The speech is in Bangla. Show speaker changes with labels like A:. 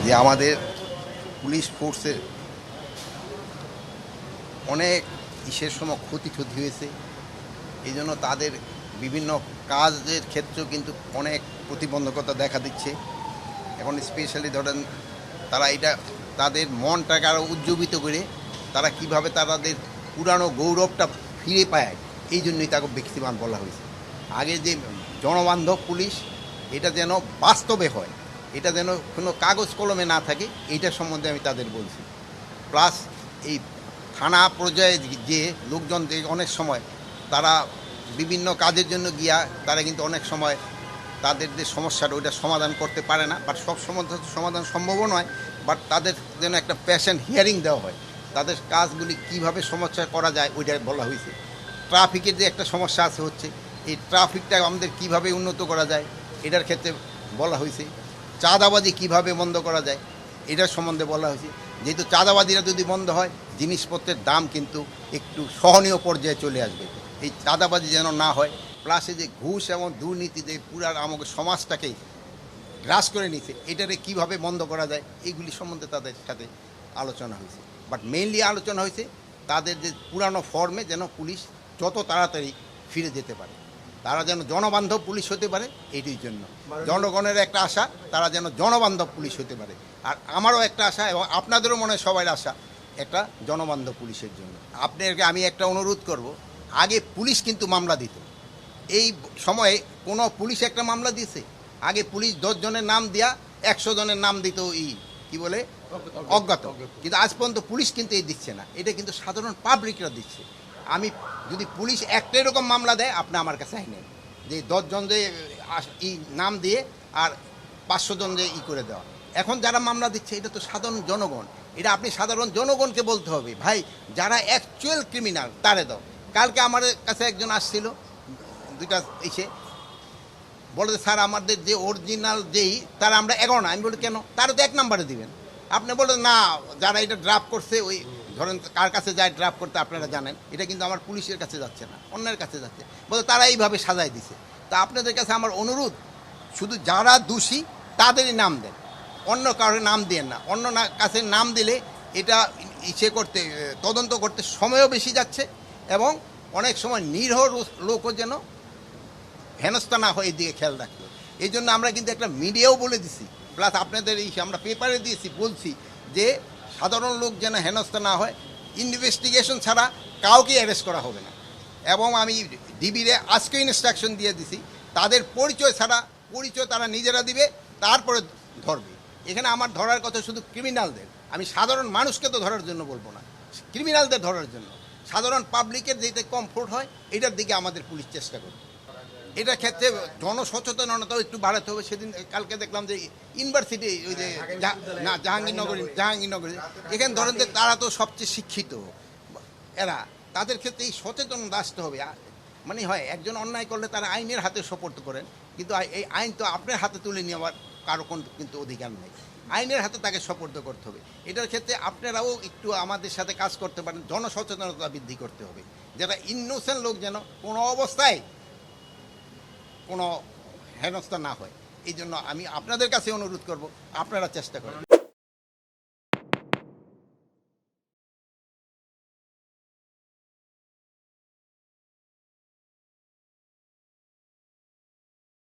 A: যে আমাদের পুলিশ ফোর্সের অনেক ইসের সময় ক্ষতি হয়েছে। এই জন্য তাদের বিভিন্ন কাজের ক্ষেত্রেও কিন্তু অনেক প্রতিবন্ধকতা দেখা দিচ্ছে। এখন স্পেশালি ধরেন তারা এটা তাদের মনটাকে আরও উজ্জীবিত করে তারা কিভাবে তাদের পুরানো গৌরবটা ফিরে পায়, এই জন্যই তাকে ব্যক্তিমান বলা হয়েছে। আগে যে জনবান্ধব পুলিশ, এটা যেন বাস্তবে হয়, এটা যেন কোনো কাগজ কলমে না থাকে, এইটার সম্বন্ধে আমি তাদের বলছি। প্লাস এই থানা পর্যায়ে যে লোকজন যে অনেক সময় তারা বিভিন্ন কাজের জন্য গিয়া তারা কিন্তু অনেক সময় তাদের যে সমস্যাটা ওইটা সমাধান করতে পারে না, বাট সব সমাধান সম্ভবও নয়। বাট তাদের যেন একটা পেশেন্ট হিয়ারিং দেওয়া হয়, তাদের কাজগুলি কিভাবে সমস্যা করা যায় ওইটা বলা হয়েছে। ট্রাফিকের যে একটা সমস্যা আছে হচ্ছে, এই ট্রাফিকটা আমাদের কিভাবে উন্নত করা যায় এটার ক্ষেত্রে বলা হয়েছে। চাঁদাবাজি কিভাবে বন্ধ করা যায় এটার সম্বন্ধে বলা হয়েছে। যেহেতু চাঁদাবাজিরা যদি বন্ধ হয়, জিনিসপত্রের দাম কিন্তু একটু সহনীয় পর্যায়ে চলে আসবে। এই চাঁদাবাজি যেন না হয়, প্লাসে যে ঘুষ এবং দুর্নীতি যে পুরা আমাদের সমাজটাকেই গ্রাস করে নিছে, এটারে কিভাবে বন্ধ করা যায় এইগুলি সম্বন্ধে তাদের সাথে আলোচনা হয়েছে। বাট মেইনলি আলোচনা হয়েছে তাদের যে পুরানো ফর্মে যেন পুলিশ যত তাড়াতাড়ি ফিরে যেতে পারে, তারা যেন জনবান্ধব পুলিশ হতে পারে। এইটির জন্য জনগণের একটা আশা, তারা যেন জনবান্ধব পুলিশ হতে পারে। আর আমারও একটা আশা, এবং আপনাদেরও মনে হয় সবাই আশা, একটা জনবান্ধব পুলিশের জন্য। আপনাদেরকে আমি একটা অনুরোধ করব, আগে পুলিশ কিন্তু মামলা দিত। এই সময়ে কোনো পুলিশ একটা মামলা দিয়েছে? আগে পুলিশ 10 জনের নাম দিয়া 100 জনের নাম দিত কি বলে অজ্ঞাত। কিন্তু আজ পর্যন্ত পুলিশ কিন্তু এই দিচ্ছে না, এটা কিন্তু সাধারণ পাবলিকরা দিচ্ছে। আমি যদি পুলিশ একটা এরকম মামলা দেয়, আপনি আমার কাছে আইনেন যে 10 জন যে নাম দিয়ে আর 500 জন যে করে দেওয়া। এখন যারা মামলা দিচ্ছে এটা তো সাধারণ জনগণ। এটা আপনি সাধারণ জনগণকে বলতে হবে, ভাই যারা অ্যাকচুয়াল ক্রিমিনাল তারে দাও। কালকে আমার কাছে একজন আসছিল, দুইটা এসে বলে যে স্যার আমাদের যে অরিজিনাল যেই তারা আমরা 11 না। আমি বলি কেন? তারা তো 1 নম্বরে দিবেন। আপনি বলেন না, যারা এটা ড্রাফট করছে ওই ধরেন কার কাছে যায় ড্রাফট করতে আপনারা জানেন, এটা কিন্তু আমার পুলিশের কাছে যাচ্ছে না, অন্যের কাছে যাচ্ছে। বলে তারা এইভাবে সাজায় দিছে। তা আপনাদের কাছে আমার অনুরোধ, শুধু যারা দোষী তাদেরই নাম দেন, অন্য কারোর নাম দেন না। অন্য কাছে নাম দিলে এটা করতে তদন্ত করতে সময়ও বেশি যাচ্ছে, এবং অনেক সময় নিরীহ লোকও যেন হেনস্থা না হয়, এদিকে খেয়াল রাখতে। এই জন্য আমরা কিন্তু একটা মিডিয়াও বলে দিছি, প্লাস আপনাদের আমরা পেপারে দিয়েছি, বলছি যে সাধারণ লোক যেন হেনস্থা না হয়, ইনভেস্টিগেশন ছাড়া কাউকে অ্যারেস্ট করা হবে না। এবং আমি ডিবিরে আজকে ইনস্ট্রাকশন দিয়ে দিছি, তাদের পরিচয় ছাড়া, পরিচয় তারা নিজেরা দিবে, তারপরে ধরবে। এখানে আমার ধরার কথা শুধু ক্রিমিনালদের, আমি সাধারণ মানুষকে তো ধরার জন্য বলবো না, ক্রিমিনালদের ধরার জন্য। সাধারণ পাবলিকের যেটা কমফোর্ট হয় এটার দিকে আমাদের পুলিশ চেষ্টা করবে। এটার ক্ষেত্রে জনসচেতনতাও একটু বাড়াতে হবে। সেদিন কালকে দেখলাম যে ইউনিভার্সিটি, ওই যে না জাহাঙ্গীরনগরী, এখানে ধরেন যে তারা তো সবচেয়ে শিক্ষিত এরা, তাদের ক্ষেত্রে এই সচেতনতা আসতে হবে। মানে হয় একজন অন্যায় করলে তারা আইনের হাতে সোপর্দ করেন, কিন্তু এই আইন তো আপনার হাতে তুলে নেওয়ার কারো কিন্তু অধিকার নেই, আইনের হাতে তাকে সোপর্দ করতে হবে। এটার ক্ষেত্রে আপনারাও একটু আমাদের সাথে কাজ করতে পারেন, জনসচেতনতা বৃদ্ধি করতে হবে, যারা ইনোসেন্ট লোক যেন কোনো অবস্থায় কোনো হেনস্থা না হয়। এই জন্য আমি আপনাদের কাছে অনুরোধ করব, আপনারা চেষ্টা করেন।